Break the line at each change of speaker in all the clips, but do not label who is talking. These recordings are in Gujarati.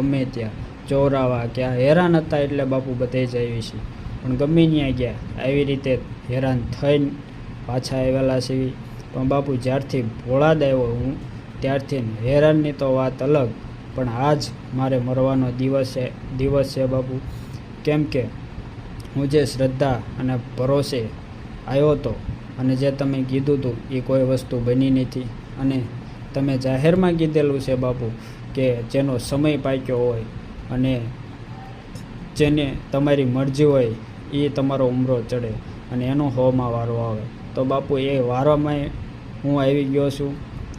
ગમે ત્યાં ચોરાવા ક્યાં હેરાન હતા એટલે બાપુ બધે જ આવી છે, પણ ગમે ત્યાં ગયા આવી રીતે હેરાન થઈને પાછા આવેલા છે. પણ બાપુ જ્યારથી ભોળાદ આવ્યો હું ત્યારથી હેરાનની તો વાત અલગ, પણ આજ મારે મરવાનો દિવસ છે બાપુ. કેમ કે હું જે શ્રદ્ધા અને ભરોસે આવ્યો હતો અને જે તમે કીધું હતું એ કોઈ વસ્તુ બની નથી. અને તમે જાહેરમાં કીધેલું છે બાપુ કે જેનો સમય પાક્યો હોય અને જેને તમારી મરજી હોય એ તમારો ઉમરો ચડે અને એનો હોમાં વારો આવે. તો બાપુ એ વારોમાં હું આવી ગયો છું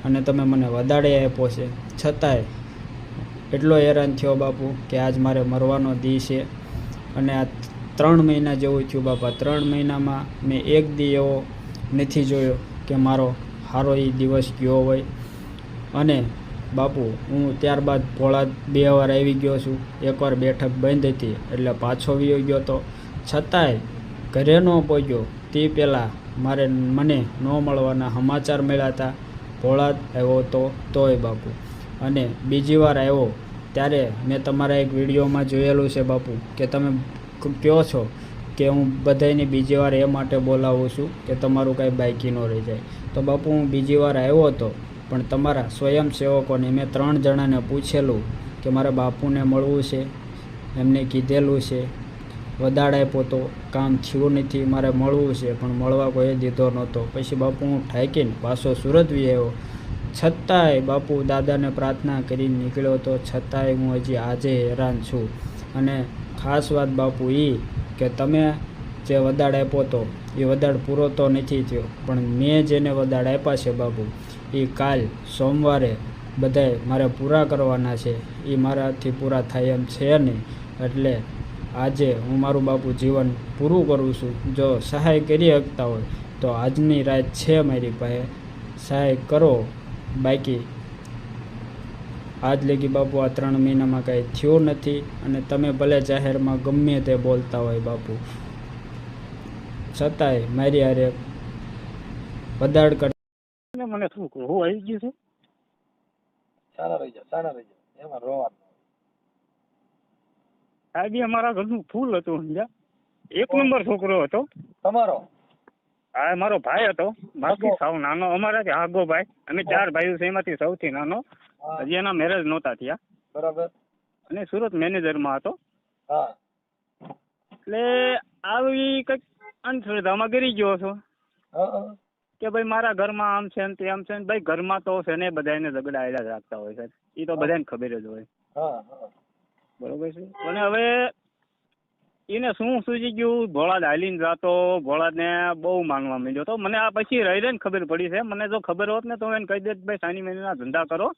અને તમે મને વધારે આપ્યો છે, છતાંય એટલો હેરાન થયો બાપુ કે આજ મારે મરવાનો દી છે. અને આ 3 મહિના જેવું થયું બાપા. 3 મહિનામાં મેં એક દી એવો નથી જોયો કે મારો સારો એ દિવસ ગયો હોય. અને બાપુ હું ત્યારબાદ ભોળાદ 2 વાર આવી ગયો છું. એકવાર બેઠક બંધ હતી એટલે પાછો વયો ગયો હતો, છતાંય ઘરે ન પહોંચ્યો તે પહેલાં મને ન મળવાના સમાચાર મળ્યા હતા. ભોળાદ આવ્યો હતો તોય બાપુ. અને બીજી વાર આવ્યો ત્યારે મેં તમારા એક વિડીયોમાં જોયેલું છે બાપુ કે તમે કહો છો કે હું બધાને બીજી વાર એ માટે બોલાવું છું કે તમારું કાંઈ બાકી ન રહી જાય. તો બાપુ હું બીજી વાર આવ્યો હતો, પણ તમારા સ્વયંસેવકોને મેં 3 જણાને પૂછેલું કે મારે બાપુને મળવું છે, એમને કીધેલું છે, વધારે આપ્યો તો કામ થયું નથી, મારે મળવું છે, પણ મળવા કોઈ દીધો નહોતો. પછી બાપુ હું ઠાકીને પાછો સુરત વી આવ્યો, છતાંય બાપુ દાદાને પ્રાર્થના કરીને નીકળ્યો હતો, છતાંય હું હજી આજે હેરાન છું. અને ખાસ વાત બાપુ એ કે તમે જે વદાડ આપ્યો હતો એ વદાડ પૂરો તો નથી થયો, પણ મેં જેને વદાડ આપ્યા છે બાપુ એ કાલ સોમવારે બધાય મારે પૂરા કરવાના છે. એ મારાથી પૂરા થાય એમ છે નહીં. એટલે આજે હું મારું બાપુ જીવન પૂરું કરું છું. જો સહાય કરી શકતા હોય તો આજની રાત છે મારી પાસે, સહાય કરો. બાકી આજ લગી બાપુ આ 3 મહિનામાં કાંઈ થયું નથી. અને તમે ભલે જાહેરમાં ગમે તે બોલતા હોય બાપુ, છતાંય મારી હારે વદાડ
કરતા મને શું કહું, હું આવી ગયું છું. સારા રહી જા એમાં રોવાનું. સાહેબ અમારા ઘરનું ફૂલ હતું, સમજ્યા? 1 નંબર છોકરો હતો તમારો. હા, મારો ભાઈ હતો, મારાથી સાવ નાનો, અમારાથી આગો ભાઈ. અમે 4 ભાઈઓ છે, એમાંથી સૌથી નાનો. હજી એના મેરેજ નહોતા થયા. બરાબર. અને સુરત મેનેજરમાં હતો. એટલે આવી કંઈક અંધશ્રદ્ધામાં ગરી ગયો છો કે ભાઈ મારા ઘરમાં આમ છે ને તેમ છે ને. ભાઈ ઘરમાં તો છે ને બધાને ઝઘડા રાખતા હોય છે, એ તો બધાને ખબર જ હોય. બરોબર છે. અને હવે એને શું સૂજી ગયું, ભોળાદ હાલીને જાતો, ભોળાદને બહુ માનવા માંડ્યો તો. મને આ પછી રહીને ખબર પડી છે. મને જો ખબર હોત ને તો એને કહી દેત ભાઈ સાની મહિનાના ધંધા કરો,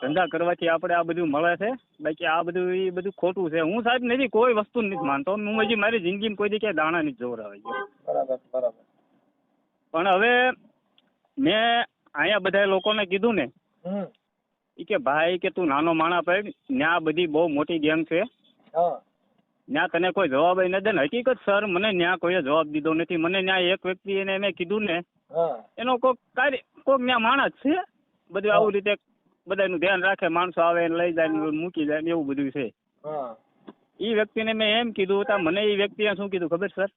ધંધા કરવાથી આપણે આ બધું મળે છે. બાકી આ બધું એ બધું ખોટું છે. હું સાહેબ નથી કોઈ વસ્તુ નથી માનતો. હું હજી મારી જિંદગીમાં કોઈ દી ક્યાંય દાણા નથી જોવરાવાઈ ગયો. બરાબર. પણ હવે મેં અહીંયા બધા લોકોને કીધું ને કે ભાઈ કે તું નાનો માણા પડ, ત્યાં બધી બહુ મોટી ગેંગ છે, ત્યાં તને કોઈ જવાબ ન દે ને. હકીકત સર મને ત્યાં કોઈએ જવાબ દીધો નથી. મને ત્યાં એક વ્યક્તિ એને મેં કીધું ને એનો કોઈક ત્યાં માણસ છે, બધું આવું રીતે બધાનું ધ્યાન રાખે, માણસો આવે લઈ જાય મૂકી જાય એવું બધું છે. એ વ્યક્તિને મેં એમ કીધું તા મને એ વ્યક્તિએ શું કીધું ખબર સર?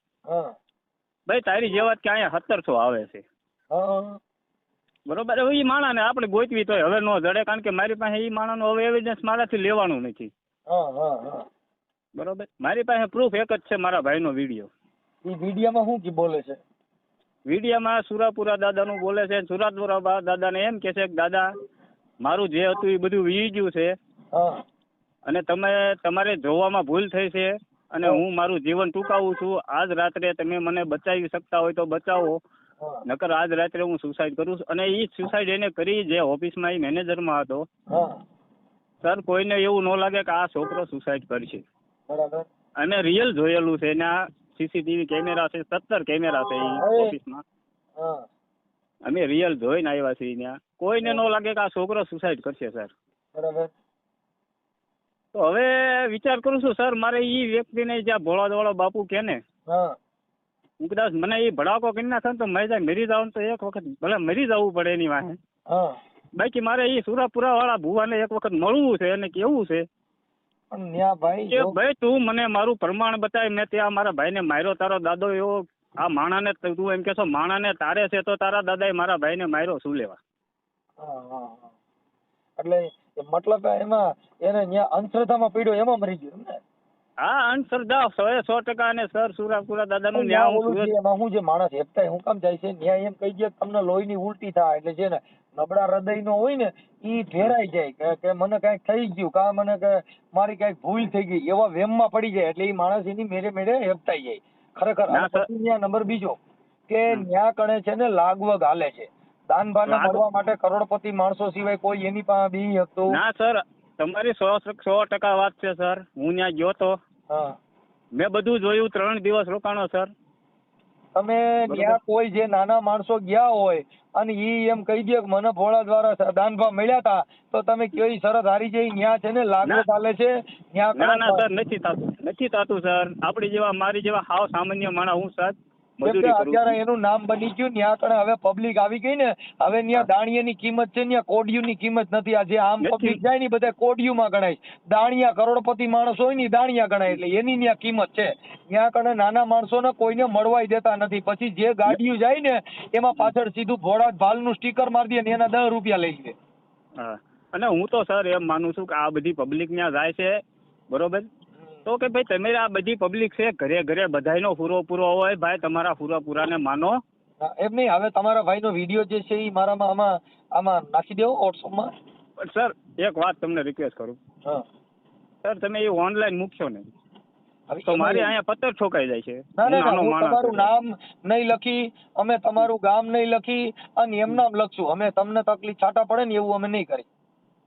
ભાઈ તારી જેવા કે અહીંયા 1700 આવે છે. બરોબર. હવે એ માણાને આપણે ગોતવી તો હવે ન જડે, કારણ કે મારી પાસે એ માણાનો હવે એવિડન્સ મારાથી લેવાનું નથી. બરોબર. મારી પાસે પ્રૂફ એક જ છે, મારા ભાઈનો વિડીયો. એ વિડીયોમાં શું બોલે છે? વિડીયોમાં સુરાપુરા દાદાનું બોલે છે. સુરાપુરા દાદાને એમ કે છે કે દાદા મારું જે હતું એ બધું વી ગયું છે અને તમારે જોવામાં ભૂલ થઈ છે અને હું મારું જીવન ટૂંકાવું છું. આજ રાત્રે તમે મને બચાવી શકતા હોય તો બચાવો, નકર આજ રાત્રે હું સુસાઇડ કરું છું. અને એ સુસાઇડ એને કરી જે ઓફિસમાં એ મેનેજરમાં હતો. સર કોઈને એવું ન લાગે કે આ છોકરો સુસાઇડ કરશે. બરાબર. અને રિયલ જોયેલું છે. એના સીસીટીવી કેમેરા છે, 17 કેમેરા છે એ ઓફિસમાં. અમે રિયલ જોઈને આવ્યા છીએ. ત્યાં કોઈને ન લાગે કે આ છોકરો સુસાઇડ કરશે સર. બરાબર. તો હવે વિચાર કરું છું સર, મારે એ વ્યક્તિને જ્યાં ભોળાદવાળો બાપુ કે ને, હું કદાચ મને એ ભડાકો કરી નાખે ને તો મરી જાવ તો એક વખત ભલે મરી જવું પડે એની વાહે, બાકી મારે એ સુરાપુરા વાળા ભુવાને એક વખત મળવું છે અને કેવું છે
પણ ન્યા ભાઈ
કે ભાઈ તું મને મારું પ્રમાણ બતાય, મેં ત્યાં મારા ભાઈને માર્યો, તારો દાદો એવો આ માણાને તું એમ કેશો માણાને તારે છે તો તારા દાદાએ મારા ભાઈને માર્યો શું લેવા?
એટલે મતલબ એમાં એને ન્યા અંધશ્રદ્ધામાં પીડ્યો એમાં મરી ગયો ને?
હા, અંધશ્રદ્ધા 100% અને સર સુરાપુરા દાદાનું
ન્યા
ન્યા
ઓલું છે એમાં હું જે માણસ હેપતાય હું કામ જાય છે ન્યા એમ કહી દે તમને લોહીની ઉલટી થાય એટલે છે ને નબળા હૃદયનો હોય ને ઈ ફેરાઈ જાય કે મને કઈક થઈ ગયું કા મને કે મારી કઈક ભૂલ થઈ ગઈ એવા વેમમાં પડી જાય એટલે ઈ માણસ એની મેરે મેરે હેપતાઈ જાય ખરેખર.
ના સર.
પછી ન્યા નંબર બીજો કે ન્યા કણે છે ને લાગવગ હાલે છે દાન ભાને મળવા માટે કરોડપતિ માણસો સિવાય કોઈ એની પાસે બી હતું
ના સર, તમારી 100% વાત છે સર. હું ત્યાં ગયો તો
હા
મેં બધું જોયું, 3 દિવસ રોકાણો સર.
તમે ત્યાં કોઈ જે નાના માણસો ગયા હોય અને ઈ એમ કહી દે કે મને ભોળા દ્વારા દાનભા મળ્યા હતા તો તમે કયો ઈ શરત હારી જઈ ન્યા છે ને લાગુ ચાલે છે ન્યા
ના ના સર, નથી થતું સર. આપણી જેવા મારી જેવા હાવ સામાન્ય માણસ હું સર મજૂરી કરું
અત્યારે એનું નામ બની ગયું ન્યા કણે હવે પબ્લિક આવી ગઈ ને હવે ન્યા દાણિયાની કિંમત છે ન્યા કોડિયુંની કિંમત નથી. આ જે આમ પબ્લિક જાય ને બધા કોડિયુંમાં ગણાય. દાણિયા કરોડપતિ માણસ હોય ને દાણિયા ગણાય એટલે એની ન્યા કિંમત છે. ન્યા કણે નાના માણસોને કોઈને મળવાય દેતા નથી. પછી જે ગાડીયું જાય ને એમાં પાછળ સીધું ભોળા ભાલનું સ્ટીકર મારી દે ને એના 10 રૂપિયા લઈ લે.
હા, અને હું તો સર એમ માનું છું કે આ બધી પબ્લિક ત્યાં જાય છે બરોબર, તો કે ભાઈ તમે આ બધી પબ્લિક છે ઘરે ઘરે બધાયનો પૂરો હોય ભાઈ, તમારા પૂરાને માનો.
એમ નહીં, હવે તમારા ભાઈનો વિડીયો જે છે એ મારામાં આમાં નાખી દેવો વોટ્સઅપમાં.
પણ સર એક વાત તમને રિક્વેસ્ટ કરું.
હા
સર તમે એ ઓનલાઈન મૂકશો ને
હવે
તો મારી અહીંયા પત્તર ઠોકાઈ જાય છે.
ના ના
નાનો
હું
માણસ
તમારું
છું.
નામ નહીં લખી અમે તમારું ગામ નહીં લખી અને એમ નામ લખશું. અમે તમને તકલીફ છાંટા પડે ને એવું અમે નહીં કરી.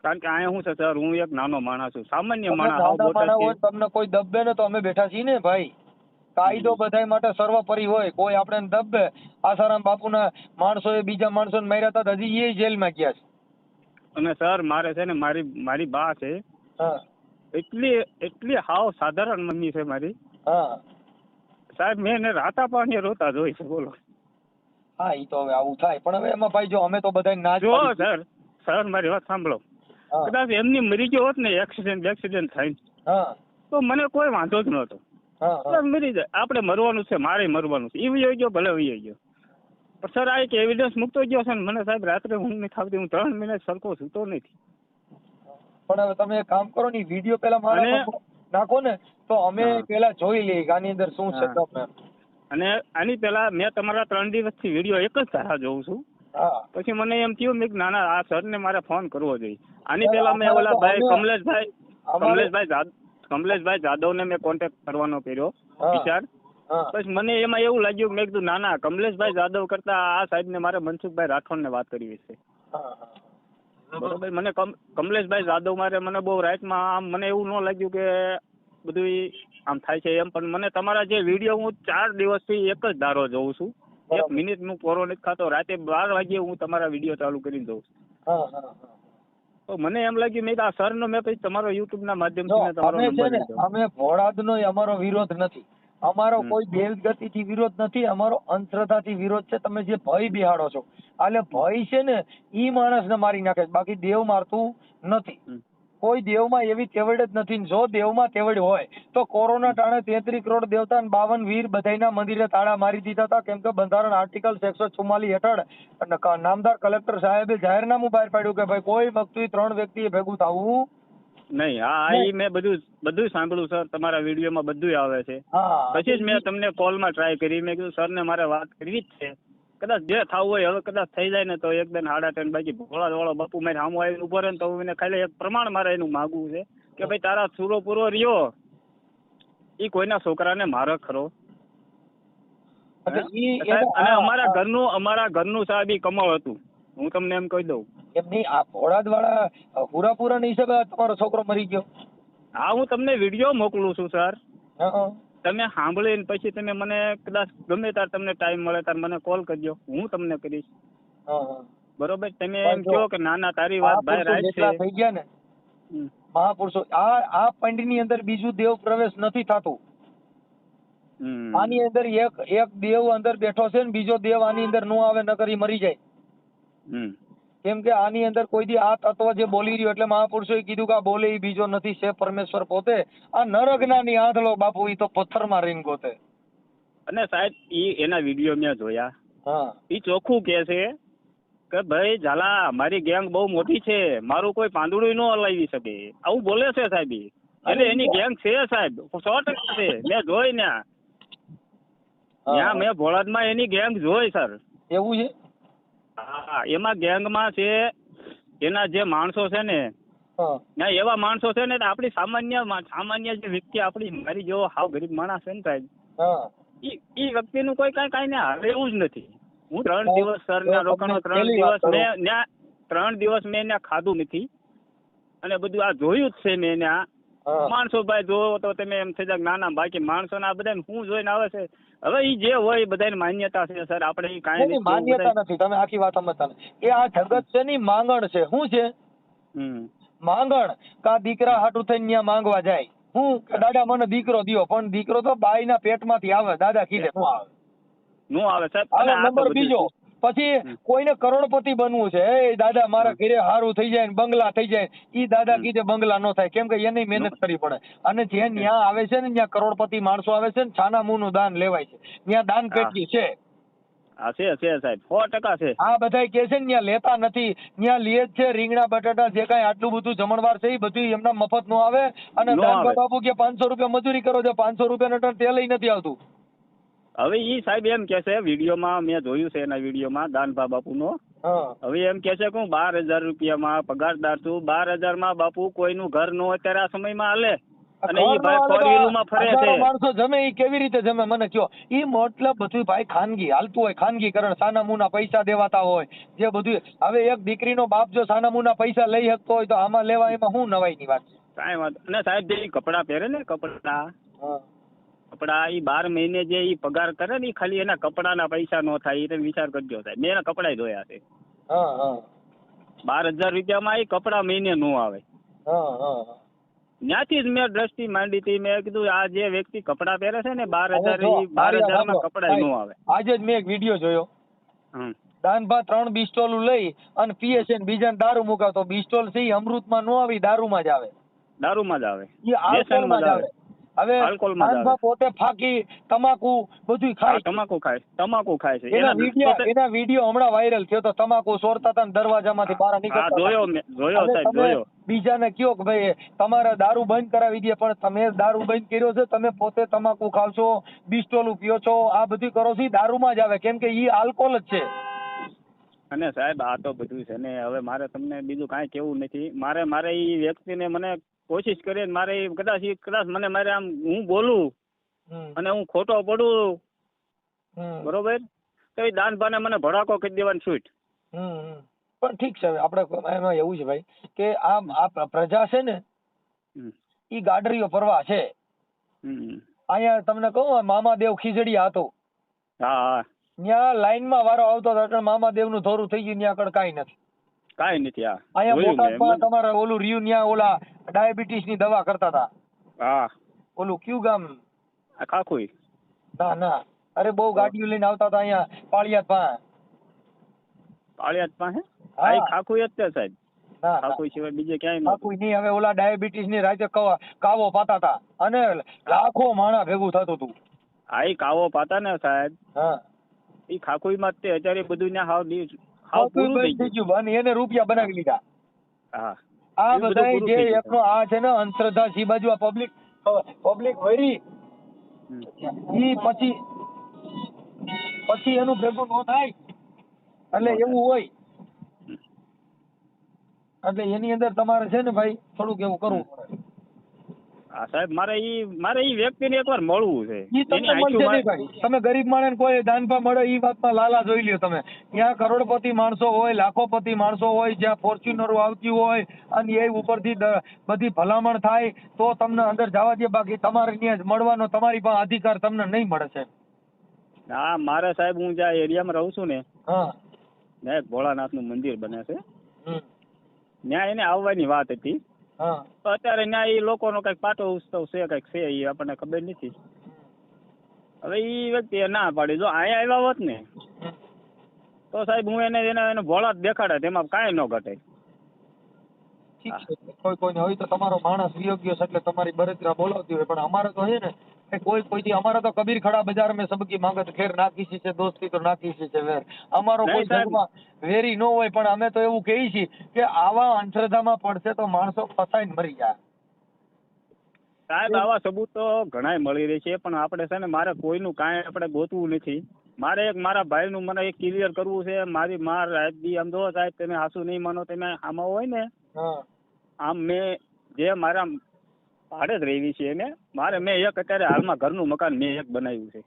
કારણ કે અહીંયા શું છે સર, હું એક નાનો માણસ છું, સામાન્ય
તમે
માણસ.
નાના માણસ હોય તમને કોઈ દબે ને તો અમે બેઠા છીએ ને ભાઈ. કાયદો બધાય માટે સર્વોપરી હોય. કોઈ આપણે દબે આસારામ બાપુના માણસોએ બીજા માણસોને માર્યા હતા તો હજી એ જેલમાં ગયા છે.
અને સર મારે છે ને મારી બા છે,
હા
એટલી હાવ સાધારણ મમ્મી છે મારી.
હા
સાહેબ મેં એને રાતા પાણી રોતા જોઈ છે બોલો.
હા ઈ તો હવે આવું થાય પણ હવે એમાં ભાઈ જો અમે તો બધા ના જ
જો
પાડીએ.
સર મારી વાત સાંભળો.
હા
કદાચ એમની મરી ગયો હોત ને એક્સિડન્ટ થાય
હા
તો મને કોઈ વાંધો જ નહોતો.
હા હા
મરી જાય, આપણે મરવાનું છે, મારે મરવાનું છે, એ વયો ગયો ભલે વયો ગયો. પણ સર આ એક એવિડન્સ મૂકતો ગયો છે ને મને સાહેબ રાત્રે ઊંઘ નથી આવતી. હું 3 મિનિટ સરખો સૂતો નથી.
પણ હવે તમે એક કામ કરો ને વિડીયો પેલા મારા નાખો ને તો અમે પેલા જોઈ લઈએ કે આની અંદર શું છે તમને.
અને આની પેલા મેં તમારા 3 દિવસથી વિડીયો એક જ ધારા જોઉં છું.
હા
પછી મને એમ થયું મેં નાના આ સર ને મારે ફોન કરવો જોઈએ. આની પેલા મેં ઓલા ભાઈ કમલેશભાઈ જાદવ ને મેં કોન્ટેક્ટ કરવાનો કર્યો વિચાર. પછી મને એમાં એવું લાગ્યું મેં કીધું ના કમલેશભાઈ જાદવ કરતા આ સાહેબ ને મારે મનસુખભાઈ રાઠોડ ને વાત કરવી છે. બરોબર, મને કમલેશભાઈ જાદવ મારે મને બહુ રાઈટમાં આમ મને એવું ન લાગ્યું કે બધું આમ થાય છે એમ. પણ મને તમારા જે વિડીયો હું 4 દિવસથી એક જ ધારો જોઉં છું. 1 મિનિટ હું પોરો નથી ખાતો. રાતે 12 વાગે હું તમારા વિડીયો ચાલુ કરીને જોઉં છું. તો મને એમ લાગ્યું મેં આ સર નો મેં પછી તમારો યુટ્યુબ ના માધ્યમથી તમારો નંબર લીધો.
અમે ભોળાદનો અમારો વિરોધ નથી. અમારો કોઈ બેલગતિથી વિરોધ નથી. અમારો અંધશ્રદ્ધાથી વિરોધ છે. તમે જે ભય બિહાડો છો એટલે ભય છે ને ઈ માણસને મારી નાખે છે. બાકી દેવ મારતું નથી. કોઈ દેવમાં એવી તેવડ જ નથી. જો દેવમાં તેવડ હોય તો કોરોના ટાણે 33 કરોડ દેવતા અને 52 વીર બધાયના મંદિરે તાળા મારી દીધા હતા. કેમ કે બંધારણ આર્ટિકલ 144 હેઠળ નામદાર કલેક્ટર સાહેબે જાહેરનામું બહાર પાડ્યું કે ભાઈ કોઈ વખતે 3 વ્યક્તિએ ભેગું થવું
નહીં. હા એ મેં બધું સાંભળ્યું સર, તમારા વિડીયોમાં બધું આવે છે. પછી જ મેં તમને કોલમાં ટ્રાય કરી. મેં કીધું સરને મારે વાત કરવી જ છે. કદાચ જે થવું હોય હવે કદાચ થઈ જાય ને તો 1-10 બાકી ભોળા વાળો બાપુ મારે સામો આવીને ઉભો રહે ને તો એને ખાલી એક પ્રમાણ મારે એનું માગવું છે કે ભાઈ તારા પૂરો રહ્યો એ કોઈના છોકરાને મારે ખરો. અને અમારા ઘરનું સાહેબ ઈ કમળ હતું. હું તમને એમ કહી દઉં.
એમની આ ભોળાદ વાળા પૂરા ની હિસાબે તમારો છોકરો મરી ગયો.
હા હું તમને વિડીયો મોકલું છું સર. તમે સાંભળીને પછી તમે મને કદાચ ગમે ત્યારે તમને ટાઈમ મળે ત્યારે મને કોલ કરજો. હું તમને કરીશ. બરોબર, તમે એમ કહો કે ના તારી વાત ભાઈ રાઈટ છે.
થઈ ગયા ને મહાપુરુષો આ પંડની અંદર બીજું દેવ પ્રવેશ નથી થતું. આની અંદર એક દેવ અંદર બેઠો છે ને બીજો દેવ આની અંદર નો આવે નકર ઈ મરી જાય. કેમ કે આની અંદર કોઈ દી આ તત્વ જે બોલી રહ્યો એટલે મહાપુરુષોએ કીધું કે આ બોલે ઈ બીજો નથી, છે પરમેશ્વર પોતે. આ નરજ્ઞાની આંધળો બાપુ, ઈ તો પથ્થરમાં રહીને ગોતે.
અને સાહેબ એના વિડીયો મેં જોયા.
હા,
ઈ ચોખ્ખું કે છે કે ભાઈ ઝાલા મારી ગેંગ બહુ મોટી છે, મારું કોઈ પાંદડું ન હલાવી શકે, આવું બોલે છે સાહેબ. એટલે એની ગેંગ છે સાહેબ, 100% છે. મેં જોઈ ને ત્યાં મેં ભોળાદમાં એની ગેંગ જોઈ સર.
એવું છે?
હા, એમાં ગેંગમાં છે એના જે માણસો છે ને, ત્યાં એવા માણસો છે ને આપણી સામાન્ય જે વ્યક્તિ આપણી મારી જેવો હાવ ગરીબ માણસ છે ને સાહેબ, ઈ વ્યક્તિનું કોઈ કાંઈ ને હારે એવું જ નથી. હું 3 દિવસ સરના રોકાણો, 3 દિવસ મેં ત્યાં ખાધું નથી અને બધું આ જોયું જ છે મેં ત્યાં. માણસો ભાઈ જોવો તો તમે એમ થઈ જાય નાના, બાકી માણસો ના બધા શું જોઈને આવે છે. હવે ઈ જે હોય બધાની માન્યતા છે સર, આપણે ઈ કાંઈ
માન્યતા નથી. તમે આખી વાત સમજતા નથી. એ આ જગત છે ની માંગણ છે. શું છે માંગણ? કા દીકરા હાટું થઈને ત્યાં માંગવા જાય. હું દાદા મને દીકરો દ્યો, પણ દીકરો તો બાઈ ના પેટમાંથી આવે. દાદા કીધે નું આવે,
નો આવે સાહેબ.
હાલો નંબર બીજો, પછી કોઈને કરોડપતિ બનવું છે, એ દાદા મારા ઘરે હારું થઈ જાય ને બંગલા થઈ જાય, ઈ દાદા કીધે બંગલા નો થાય. કેમ કે એની મહેનત કરવી પડે. અને જે ન્યા આવે છે ને, ત્યાં કરોડપતિ માણસો આવે છે ને, છાના મું નું દાન લેવાય છે, ત્યાં દાન પેટી છે.
છે સાહેબ, 100% છે.
આ બધા કે છે ને ત્યાં લેતા નથી, ત્યાં લે જ છે. રીંગણા બટાટા જે કાંઈ આટલું બધું જમણવાર છે એ બધું એમના મફત નો આવે. અને દાનભા બાપુ કે 500 રૂપિયા મજૂરી કરો છો, 500 રૂપિયા તેલ નથી આવતું.
હવે ઈ સાહેબ એમ કે છે, વિડીયોમાં મેં જોયું છે એના વિડીયોમાં દાનભા બાપુનો. હવે એમ કે છે કે હું 12,000 રૂપિયામાં પગારદાર છું, 12,000 માં બાપુ કોઈનું ઘર નો અત્યારે આ સમયમાં હાલે. અને ઈ ભાઈ 4 વ્હીલમાં ફરે છે.
માણસો જમે ઈ કેવી રીતે જમે મને કયો? ઈ મતલબ બધું ભાઈ ખાનગી હાલતું હોય, ખાનગીકરણ, સાના મુના પૈસા દેવાતા હોય જે બધું. હવે એક દીકરીનો બાપ જો સાના મુના પૈસા લઈ શકતો હોય તો આમાં લેવા એમાં શું નવાઈની વાત છે?
કાંઈ વાત. અને સાહેબ જે કપડા પહેરે ને, કપડા ઈ 12 મહિને જે ઈ પગાર કરે ને, ખાલી એના કપડાના પૈસા નો થાય. એ વિચાર કરજો સાહેબ, મેં એના કપડા ધોયા છે. 12,000 રૂપિયામાં ઈ કપડા મહિને નો આવે. ત્યાંથી જ મેં દ્રષ્ટિ માંડી હતી. મેં કીધું આ જે વ્યક્તિ કપડા પહેરે છે ને 12,000 માં કપડા નો આવે.
આજે જ મેં એક વિડીયો જોયો, દાનભા 3 બિસ્ટોલ લઈ અને પીએ છે, બીજાને દારૂ મુકાવતો. બિસ્ટોલ છે અમૃતમાં નો આવી, દારૂમાં જ આવે.
દારૂમાં જ આવે,
આલ્કોહોલમાં જ આવે. હવે દાનભા પોતે ફાકી, તમાકુ બધું ખાય. તમાકુ ખાય છે. એના વિડીયો હમણાં વાયરલ થયો તો, તમાકુ સોરતા હતા દરવાજામાંથી બહાર નીકળતા. જોયો. બીજાને કયો કે ભાઈ તમારે દારૂ બંધ કરાવી દે, પણ તમે દારૂ બંધ કર્યો છે, તમે પોતે તમાકુ ખાવ છો, બિસ્ટોલું પીઓ છો, આ બધું કરો છો, દારૂમાં જ આવે. કેમ કે ઈ આલ્કોહોલ જ છે.
અને સાહેબ આ તો બધું છે ને, હવે મારે તમને બીજું કાંઈ કેવું નથી. મારે ઈ વ્યક્તિને મને કોશિશ કરી, મારે કદાચ મને મારે આમ હું બોલું અને હું ખોટો પડું, બરોબર, તો એ દાનભાને મને ભડાકો કરી દેવાની છૂટ.
પણ ઠીક છે, આપણે એમાં એવું છે ભાઈ કે આ પ્રજા છે ને, ઈ ગાડરીઓ પરવા છે. અહીંયા તમને કહું, મામાદેવ ખીજડીયા હતો,
હા,
ત્યાં લાઈનમાં વારો આવતો હતો, મામાદેવ નું ધોરું થઈ ગયું, ત્યાં આગળ કાંઈ નથી. અહીંયા બોટાદમાં તમારે ઓલું રહ્યું, ત્યાં ઓલા ડાયાબિટીસ ની દવા કરતા હતા.
હા,
ઓલું કયું ગામ?
ખાખુઈ.
ના, અરે બહુ ગાડીઓ લઈને આવતા હતા અહીંયા પાળિયાદ પાસે.
ખાખુઈ જ છે સાહેબ. ખાખુઈ સિવાય બીજે ક્યાંય
ખાખુઈ નહીં. હવે ઓલા ડાયાબિટીસ ની રાતે કાવો પાતા હતા અને લાખો માણા ભેગું થતું હતું.
આ કાવો પાતા ને સાહેબ, ઈ ખાખુઈ માં તે અત્યારે બધું ને હાવ પૂરું થઈ ગયું
અને એને રૂપિયા બનાવી લીધા. આ બધા જે એકનો આ છે ને અંધશ્રદ્ધા, સી બાજુ આ પબ્લિક વળી ઈ પછી એનું ભેગું ન થાય. એટલે એવું હોય, એટલે એની અંદર તમારે છે ને ભાઈ થોડુંક એવું કરવું પડે.
હા સાહેબ, મારે ઈ વ્યક્તિને એકવાર મળવું છે.
ઈ તમને મળશે નહીં ભાઈ. તમે ગરીબ માણસ કોઈ દાનભા મળે ઈ વાતમાં લાલા જોઈ લ્યો તમે. ત્યાં કરોડપતિ માણસો હોય, લાખોપતિ માણસો હોય, જ્યાં ફોર્ચ્યુનરો આવતી હોય અને એ ઉપરથી બધી ભલામણ થાય તો તમને અંદર જવા દે. બાકી તમારે ત્યાં મળવાનો તમારી પાસે અધિકાર તમને નહીં મળે છે.
હા, મારે સાહેબ હું જ્યાં એરિયામાં રહું છું ને, ત્યાં એક ભોળાનાથ નું મંદિર બને છે, ત્યાં એને આવવાની વાત હતી. અત્યારે ત્યાં એ લોકોનો કઈક પાટો ઉત્સવ છે, કઈક છે, એ આપણને ખબર નથી. હવે એ વ્યક્તિ ના પાડી, જો અહીંયા આવ્યા હોત ને તો સાહેબ હું એને ભોળા જ દેખાડે, તેમાં કાંઈ ન ઘટે.
ઠીક છે, કોઈ કોઈને હોય તો તમારો માણસ વિયોગ્ય છે એટલે તમારી બળતરા બોલાવતી હોય, પણ અમારે તો છે ને કે કોઈથી અમારે તો કબીર ખડા બજાર મેં સબકી માંગત ખેર નાખી છે, દોસ્તી તો નાખી છે વેર. અમારો
નહીં
કોઈ
સાહેબ.
જગમાં વેરી ન હોય, પણ અમે તો એવું કહીએ છીએ કે આવા અંધશ્રદ્ધામાં પડશે તો માણસો ફસાઈને મરી જાય.
સાહેબ આવા સબૂત તો ઘણાય મળી રહી છે, પણ આપણે છે ને મારે કોઈનું કાંઈ આપણે ગોતવું નથી. મારે એક મારા ભાઈનું મને એક ક્લિયર કરવું છે. મારી માર રાજદી આમ જો સાહેબ, તમે હાસુ નહીં માનો, તમે આમાં હોય ને આમ મેં જે મારા ભાડે જ રહેવી છે એને મેં એક અત્યારે હાલમાં ઘરનું મકાન મેં એક બનાવ્યું છે.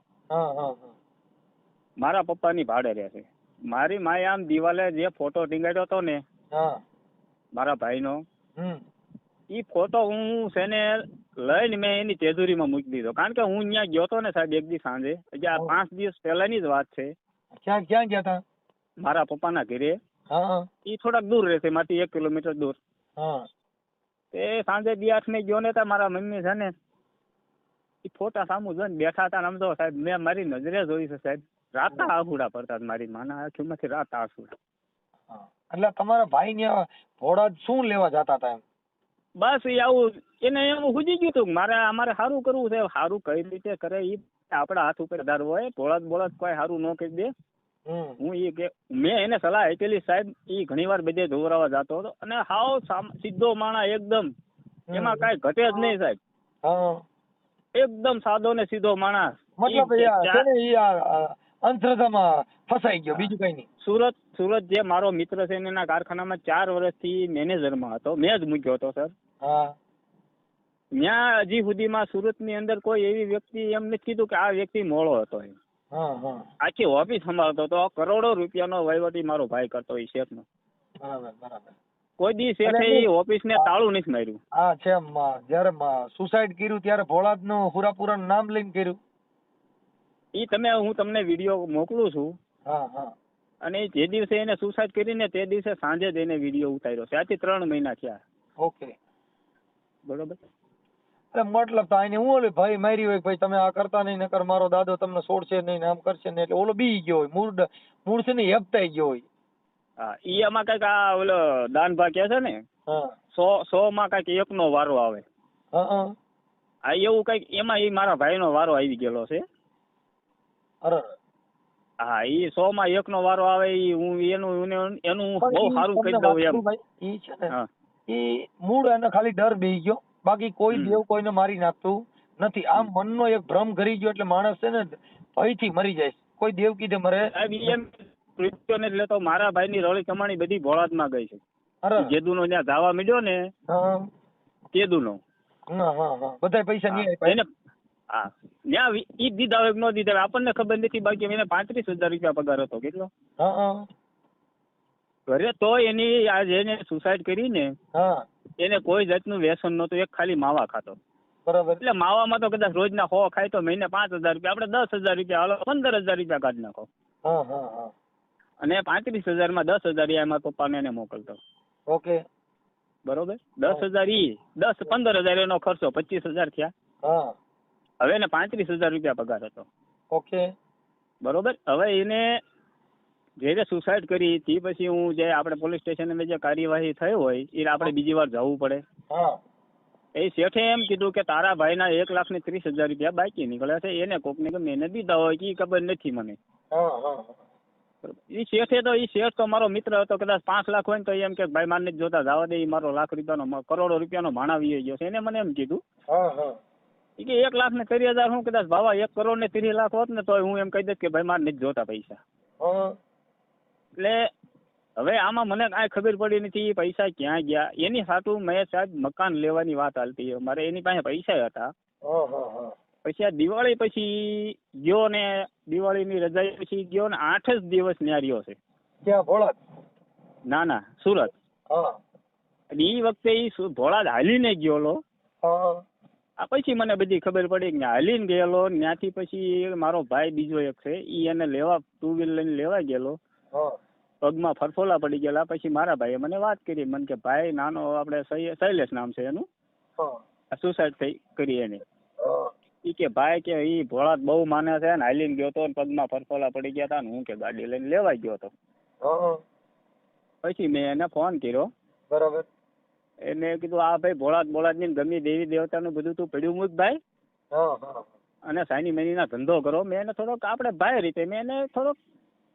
મારા પપ્પાની ભાડે રહે છે. મારી માએ આમ દિવાલે જે ફોટો ટીંગાડ્યો હતો ને મારા ભાઈનો, એ ફોટો હું છે ને લઈને મેં એની તેજુરીમાં મૂકી દીધો. કારણ કે હું ત્યાં ગયો હતો ને સાહેબ એક દી સાંજે, હજી આ 5 દિવસ પહેલાની જ વાત છે.
ક્યાં ક્યાં ગયા હતા?
મારા પપ્પાના ઘરે. એ થોડાક દૂર રહેશે માથી, 1 કિલોમીટર દૂર. તે સાંજે 8 ને ગયો ને તા મારા મમ્મી છે ને એ ફોટા સામું જોઈને બેઠા હતા. આમ તો સાહેબ મેં મારી નજરે જોઈ છે સાહેબ, રાતા આહુડા પડતા મારી માના આંખોમાંથી રાતા આંસુડા.
એટલે તમારા ભાઈ ને ભોળા શું લેવા જતા હતા એમ?
બસ એ આવું એને એવું સુજી ગયું હતું કે અમારે સારું કરવું છે. સારું કઈ રીતે કરે એ આપણા હાથ ઉપર આધાર હોય. બોળદ કોઈ સારું ન કહી દે. હું એ કે મેં એને સલાહ આપેલી સાહેબ. એ ઘણી વાર બધે જોવરાવા જતો હતો અને હાવ સીધો માણા એકદમ, એમાં કાંઈ ઘટે જ નહીં સાહેબ. એકદમ સાદો ને સીધો માણસ.
મતલબ અંધશ્રદ્ધામાં ફસાઈ ગયો, બીજું કઈ નહીં.
સુરત જે મારો મિત્ર છે એના કારખાનામાં 4 વર્ષથી મેનેજરમાં હતો. મેં જ મૂક્યો હતો સર. ત્યાં હજી સુધીમાં સુરતની અંદર કોઈ એવી વ્યક્તિ એમ નથી કીધું કે આ વ્યક્તિ મોળો હતો એમ. આખી ઓફિસ સંભાળતો હતો. કરોડો રૂપિયાનો વહીવટી મારો ભાઈ કરતો એ શેઠનો. કોઈ દી શેઠે એ ઓફિસને તાળું નથી માર્યું.
હા છે, જ્યારે સુસાઇડ કર્યું ત્યારે ભોળાદનું પૂરા નામ લઈને કર્યું.
હું તમને વિડીયો મોકલું છું. અને જે દિવસે એને સુસાઇડ કરીને તે દિવસે સાંજે જ એને વિડીયો ઉતાર્યો છે. આથી 3 મહિના થયા.
ઓકે, બરોબર.
મતલબ તો આને હું ઓલે ભાઈ મારી હોય ભાઈ તમે આ કરતા નહીં નકર મારો દાદો તમને છોડશે નહીં ને આમ કરશે ને એટલે ઓલો બી ગયો હોય મૂળ છે ને હેપતાઈ ગયો હોય.
હા ઈ આમાં કઈક આ ઓલો દાનભા કે છે ને 100 માં કઈક એકનો વારો આવે. હા એવું કઈક એમાં ઈ મારા ભાઈનો વારો આવી ગયેલો છે.
અરે
હા ઈ 100 માં એકનો વારો આવે. ઈ હું એનું બહુ સારું કહી દઉં એમ.
ઈ છે ને ઈ મૂળ એને ખાલી ડર બેહી ગયો, બાકી કોઈ દેવ કોઈને મારી નાખતું નથી. આમ મનનો એક ભ્રમ કરી ગયો એટલે માણસ છે ને ભયથી મરી જાય. કોઈ દેવ કીધે મરે
એમ એટલે તો મારા ભાઈની રળી કમાણી બધી ભોળાદમાં ગઈ છે. જેદુનો ત્યાં ધાવા મળ્યો ને તેદુનો
બધા પૈસા નહીં આપ્યા.
હા ત્યાં ઈ દીધા હોય ન દીધા આપણને ખબર નથી. બાકી એને 35,000 રૂપિયા પગાર હતો. કેટલો ઘરે તો એની આ જેને સુસાઇડ કરી ને એને કોઈ જાતનું વ્યસન નહોતું. એક ખાલી માવા ખાતો.
બરાબર.
એટલે માવામાં તો કદાચ રોજના 100 ખાય તો મહિને 5,000 રૂપિયા, આપણે 10,000 રૂપિયા હાલો 15,000 રૂપિયા કાઢી નાખો. અને 35,000 માં 10,000 એમાં પપ્પાને એને મોકલતો.
ઓકે
બરોબર. 10,000 ઈ 15,000 એનો ખર્ચો 25,000 થયા. હવે એને 35,000 રૂપિયા પગાર હતો.
ઓકે
બરોબર. હવે એને જયારે સુસાઇડ કરી તે પછી હું જે આપણે પોલીસ સ્ટેશનમાં જે કાર્યવાહી થઈ હોય એ આપણે બીજી વાર જવું પડે. એ શેઠે એમ કીધું કે તારા ભાઈના 1,30,000 રૂપિયા બાકી નીકળ્યા છે. એને કોકને ગમે એને દીધા હોય કે ખબર નથી મને. એ શેઠે તો ઈ શેઠ તો મારો મિત્ર હતો. કદાચ 5 લાખ હોય ને તો એમ કે ભાઈ મારને જોતા જવા દે. મારો ₹1,00,000 કરોડો રૂપિયાનો ભાણા વી ગયો છે. એને મને એમ કીધું કે 1,30,000 હું કદાચ ભાવા 1 કરોડ ને 30 લાખ હોત ને તો હું એમ કહી દઈશ કે ભાઈ મારે નથી જોતા પૈસા. એટલે હવે આમાં મને કાંઈ ખબર પડી નથી પૈસા ક્યાં ગયા. એની સાટું મેં સાહેબ મકાન લેવાની વાત હાલતી. મારે એની પાસે પૈસા હતા. પછી આ દિવાળી પછી ગયો ને દિવાળીની રજા પછી ગયો ને 8 જ દિવસ ત્યાં રહ્યો છે.
ક્યાં ભોળાદ?
ના સુરત. એ વખતે ઈ ભોળાદ હાલીને ગયેલો. આ પછી મને બધી ખબર પડી કે હાલીને ગયેલો. ત્યાંથી પછી મારો ભાઈ બીજો એક છે ઈ એને લેવા 2 વ્હીલર લઈને લેવા ગયેલો. પગમાં ફરફોલા પડી ગયેલા. પછી મારા ભાઈએ મને વાત કરી. મને કે ભાઈ નાનો આપણે શૈલેષ નામ છે એનું, સુસાઇડ કરી એને. ઈ કે ભાઈ કે ઈ ભોળાદ બહુ માને છે ને હાલીને ગયો હતો ને પગમાં ફરફોલા પડી ગયા હતા ને હું કે ગાડી લઈને લેવા ગયો હતો.
હા.
પછી મેં એને ફોન કર્યો.
બરાબર.
એને કીધું આ ભાઈ ભોળાત ની ગમે દેવી દેવતાનું બધું તું પડ્યું મૂક ભાઈ, અને સાની મેનીના ધંધો કરો. મેં એને થોડોક આપણે ભાઈ રીતે મેં એને થોડોક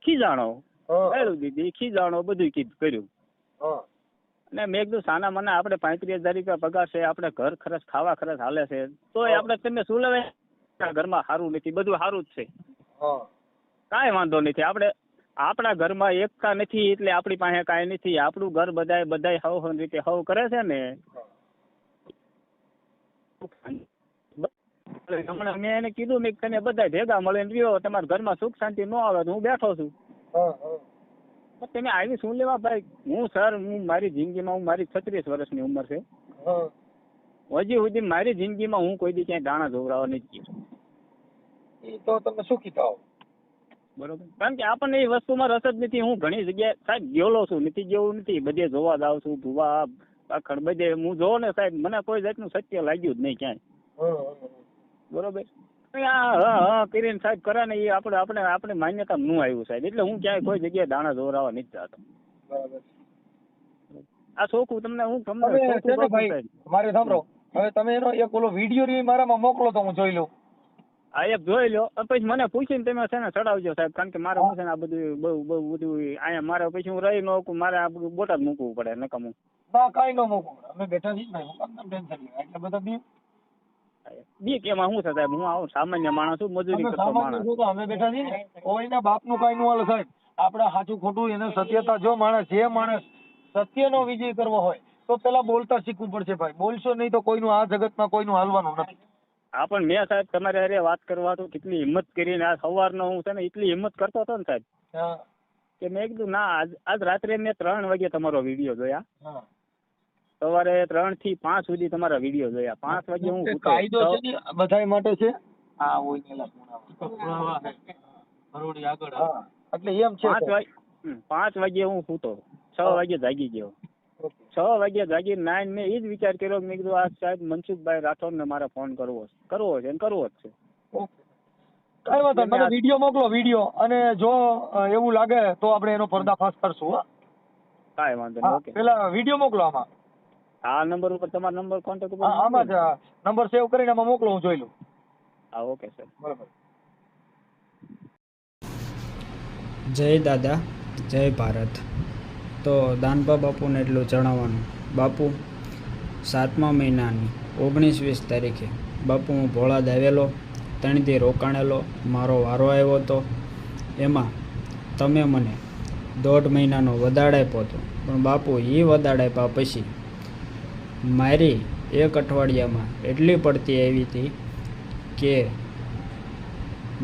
ખીજાણો ગાળું દીધી, ખીજાણો બધું કર્યું. અને મેં કીધું સાના મને આપણે 35,000 રૂપિયા પગાર છે, આપણે ઘર ખર્ચ ખાવા ખર્ચ હાલે છે, તોય આપણે તમે શું લેવે ઘરમાં સારું નથી, બધું સારું જ છે, કાંઈ વાંધો નથી. આપણે આપણા ઘરમાં એકતા નથી એટલે આપણી પાસે કાંઈ નથી. આપણું ઘર બધાય હવ રીતે હવ કરે છે ને. હમણાં મેં એને કીધું મેં તમે બધા ભેગા મળીને રહ્યો, તમારા ઘરમાં સુખ શાંતિ ન આવે તો હું બેઠો છું. તમે આવી શું લેવા ભાઈ? હું મારી જિંદગીમાં મારી 36 વર્ષની ઉંમર છે, હજી સુધી મારી જિંદગીમાં હું કોઈ દી ક્યાંય દાણા ધોવરાવા નથી ગયો.
એ તો તમે શું કીધા
બરોબર, કારણ કે આપણને એ વસ્તુમાં રસ જ નથી. હું ઘણી જગ્યાએ સાહેબ ગયેલો છું, નથી જેવું નથી, બધે જોવા જાઉં છું, ભૂવા પાખડ બધે હું જોવો ને સાહેબ, મને કોઈ જાતનું સત્ય લાગ્યું જ નહીં ક્યાંય. બરોબર, હા કરીને સાહેબ કરે ને એ આપણે માન્યતા નું આવ્યું સાહેબ, એટલે હું ક્યાંય કોઈ જગ્યાએ દાણા દોરાવા નથી જતો. આ શોખું તમને હું
મારે સાંભળો, હવે તમે એનો એક ઓલો વિડીયો મારામાં મોકલો તો હું જોઈ લઉં.
આ એક જોઈ લો, પછી મને પૂછીને તમે છે ને ચડાવજો સાહેબ, કારણ કે મારે હું છે ને આ બધું બહુ બધું અહીંયા મારે પછી હું રહી ન શકું, મારે આ બધું બોટાદ મૂકવું પડે નકામું.
ના કાંઈ ન મૂકવું, અમે બેઠા છીએ ને, ટેન્શન લે એટલે બધા
બી કેમાં શું છે સાહેબ, હું આવું સામાન્ય માણસ છું, મજૂરી કરતો માણસ.
અમે બેઠા છીએ ને, કોઈના બાપનું કાંઈ ન હાલે સાહેબ. આપણે સાચું ખોટું એને સત્યતા, જો જે માણસ સત્યનો વિજય કરવો હોય તો પેલા બોલતા શીખવું પડશે ભાઈ. બોલશો નહીં તો કોઈનું આ જગતમાં કોઈનું હાલવાનું નથી.
હા પણ મેં સાહેબ તમારે અરે વાત કરવા તો કેટલી હિંમત કરીને આ સવારનો હું છે ને એટલી હિંમત કરતો હતો ને સાહેબ, કે મેં કીધું ના આજ રાત્રે મેં 3 વાગે તમારો વિડીયો જોયા, સવારે 3 થી 5 સુધી તમારા વિડીયો જોયા. 5 વાગે હું
કાયદો છે ને બધાય માટે છે. એટલે એમ છે
5 વાગે હું સૂતો, 6 વાગે જાગી ગયો. 6 વાગે જાગી નાઈન મેં એ જ વિચાર કર્યો, મેં કીધું આ સાહેબ મનસુખભાઈ રાઠોડ ને મારે ફોન કરવો છે ને કરવો જ છે.
કઈ વાત મને વિડીયો મોકલો, વિડીયો, અને જો એવું લાગે તો આપણે એનો પર્દાફાશ કરશું.
કાંઈ વાંધો નહીં. ઓકે,
પેલા વિડીયો મોકલો આમાં.
આ નંબર ઉપર તમારો નંબર કોન્ટેક્ટ ઉપર
આમાં જ નંબર સેવ કરીને આમાં મોકલો, હું જોઈ લઉં.
હા ઓકે સર,
બરાબર.
જય દાદા, જય ભારત. તો દાનભા બાપુને એટલું જણાવવાનું, બાપુ 7મા મહિનાની 19-20 તારીખે બાપુ હું ભોળાદ આવેલો, 3 દી રોકાણેલો, મારો વારો આવ્યો હતો. એમાં તમે મને 1.5 મહિનાનો વદાડ આપ્યો હતો, પણ બાપુ એ વદાડ આપ્યા પછી મારી 1 અઠવાડિયામાં એટલી પડતી આવી હતી કે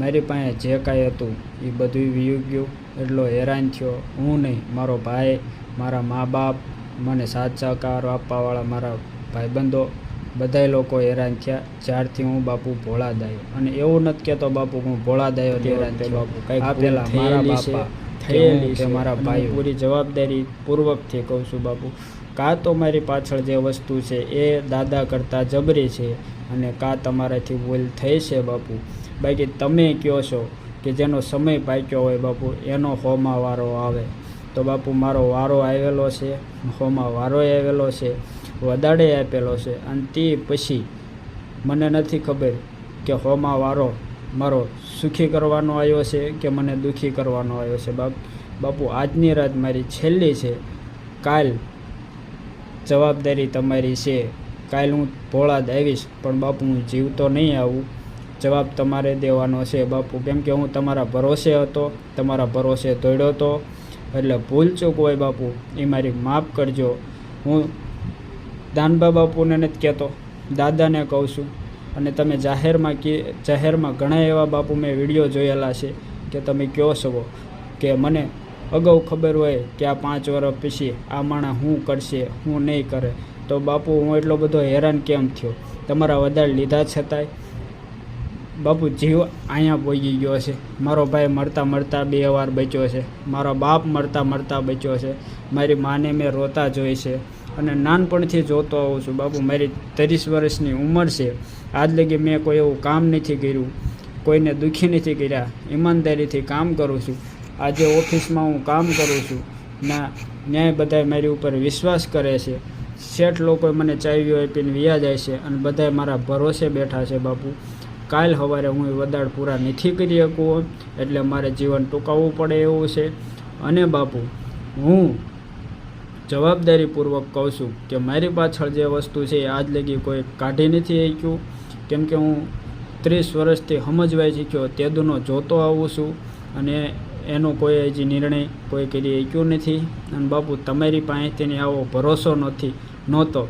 મારી પાસે જે કાંઈ હતું એ બધું વીયું ગયું. એટલો હેરાન થયો હું નહીં, મારો ભાઈ, મારા મા બાપ, મને સાથ સહકાર આપવાવાળા મારા ભાઈબંધો, બધાય લોકો હેરાન થયા જ્યારથી હું બાપુ ભોળાદ આવ્યો. અને એવું નથી કહેતો બાપુ હું ભોળાદ આવ્યો હેરાન થયો, બાપુ કંઈક પેલા મારા બાપા થયેલી છે, મારા ભાઈ, પૂરી જવાબદારી પૂર્વકથી કહું છું બાપુ. કાં તો મારી પાછળ જે વસ્તુ છે એ દાદા કરતાં જબરી છે, અને કાં તમારાથી ભૂલ થઈ છે બાપુ. બાકી તમે કહો છો કે જેનો સમય પાક્યો હોય બાપુ એનો હોમાં વારો આવે, તો બાપુ મારો વારો આવેલો છે, હોમાં વારો આવેલો છે, વદાડે આપેલો છે. અને તે પછી મને નથી ખબર કે હોમાં વારો મારો સુખી કરવાનો આવ્યો છે કે મને દુઃખી કરવાનો આવ્યો છે. બાપુ આજની રાત મારી છેલ્લી છે, કાલ જવાબદારી તમારી છે. કાલ હું ભોળાદ આવીશ, પણ બાપુ હું જીવતો નહીં આવું, જવાબ તમારે દેવાનો છે બાપુ. કેમ કે હું તમારા ભરોસે હતો, તમારા ભરોસે દોડ્યો હતો, એટલે ભૂલચૂક હોય બાપુ એ મારી માફ કરજો. હું દાનભા બાપુને નથી કહેતો, દાદાને કહું છું. અને તમે જાહેરમાં ઘણા એવા બાપુ મેં વિડીયો જોયેલા છે કે તમે કહો છો કે મને અગાઉ ખબર હોય કે આ 5 વર્ષ પછી આ માણસ શું કરશે, શું નહીં કરે, તો બાપુ હું એટલો બધો હેરાન કેમ થયો? તમારા વધારે લીધા છતાંય બાપુ જીવ અહીંયા પહોંચી ગયો છે. મારો ભાઈ મરતા 2 વાર બચ્યો છે, મારો બાપ મરતા બચ્યો છે, મારી માને મેં રોતા જોઈ છે, અને નાનપણથી જોતો આવું છું બાપુ. મારી 30 વર્ષની ઉંમર છે, આજ લગી મેં કોઈ એવું કામ નથી કર્યું, કોઈને દુઃખી નથી કર્યા, ઈમાનદારીથી કામ કરું છું. આજે ઓફિસમાં હું કામ કરું છું ના ન્યાય બધાય મારી ઉપર વિશ્વાસ કરે છે, શેઠ લોકો મને ચાવીઓ આપીને વ્યા જાય છે અને બધાય મારા ભરોસે બેઠા છે બાપુ. કાલ સવારે હું વદાડ પૂરા નથી કરી શકું એટલે મારે જીવન ટૂંકાવવું પડે એવું છે. અને બાપુ હું જવાબદારીપૂર્વક કહું છું કે મારી પાછળ જે વસ્તુ છે એ આજ લગી કોઈ કાઢી નથી શક્યું, કેમ કે હું 30 વર્ષથી સમજવાઈ શીખ્યો તેદુનો જોતો આવું છું અને એનો કોઈ હજી નિર્ણય કોઈ કરી શક્યું નથી. અને બાપુ તમારી પાસેથી આવો ભરોસો નહોતો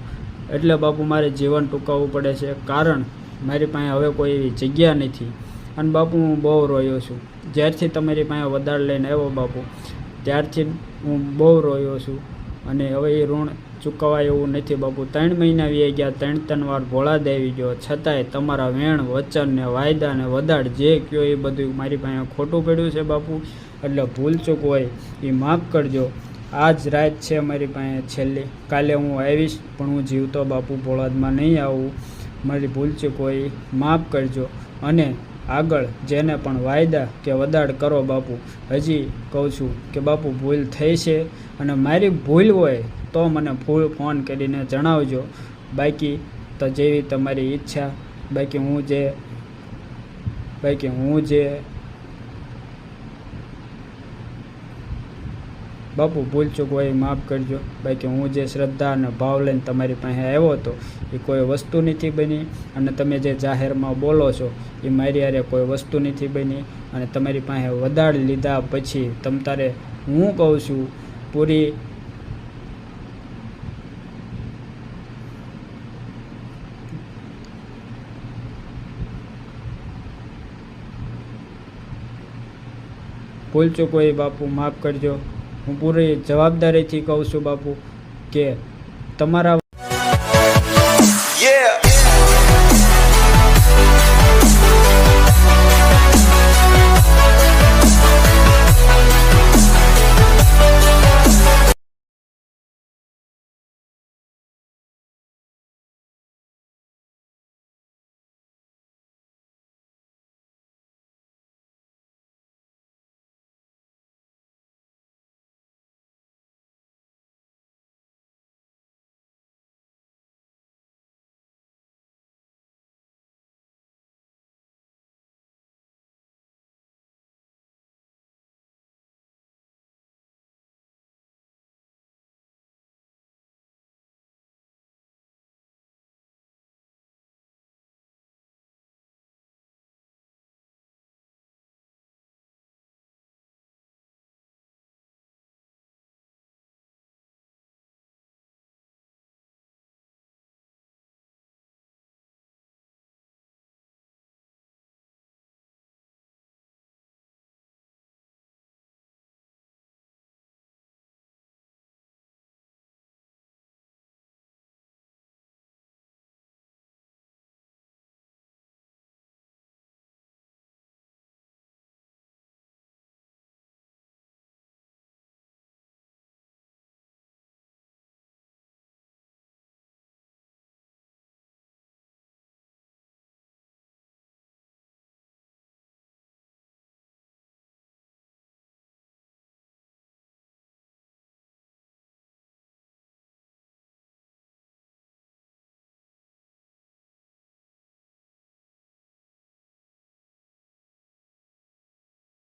એટલે બાપુ મારે જીવન ટૂંકાવવું પડે છે, કારણ મારી પાસે હવે કોઈ એવી જગ્યા નથી. અને બાપુ હું બહુ રોયો છું. જ્યારથી તમારી પાસે વદાડ લઈને આવ્યો બાપુ ત્યારથી હું બહુ રોયો છું અને હવે એ ઋણ ચૂકવાય એવું નથી બાપુ. 3 મહિના વી ગયા, 3 વાર ભોળાદ આવી ગયો, છતાંય તમારા વેણ વચન ને વાયદા ને વદાડ જે કયો એ બધું મારી પાસે ખોટું પડ્યું છે બાપુ. એટલે ભૂલચૂક હોય એ માફ કરજો. આજ રાત છે મારી પાસે છેલ્લી, કાલે હું આવીશ પણ હું જીવતો બાપુ ભોળાદમાં નહીં આવું. મારી ભૂલચૂક હોય એ માફ કરજો. અને આગળ જેને પણ વાયદા કે વદાડ કરો બાપુ, હજી કહું છું કે બાપુ ભૂલ થઈ છે અને મારી ભૂલ હોય તો મને ફોન કરીને જણાવજો. બાકી તો જેવી તમારી ઈચ્છા. બાકી હું જે બાપુ ભૂલચૂક હોય એ માફ કરજો. બાકી હું જે શ્રદ્ધા અને ભાવ લઈને તમારી પાસે આવ્યો હતો એ કોઈ વસ્તુ નથી બની અને તમે જે જાહેરમાં બોલો છો એ મારી હારે કોઈ વસ્તુ નથી બની. અને તમારી પાસે વદાડ લીધા પછી તમ તારે હું કહું છું પૂરી ભૂલચૂક હોય બાપુ માફ કરજો. હું પૂરી જવાબદારીથી કહું છું બાપુ કે તમારા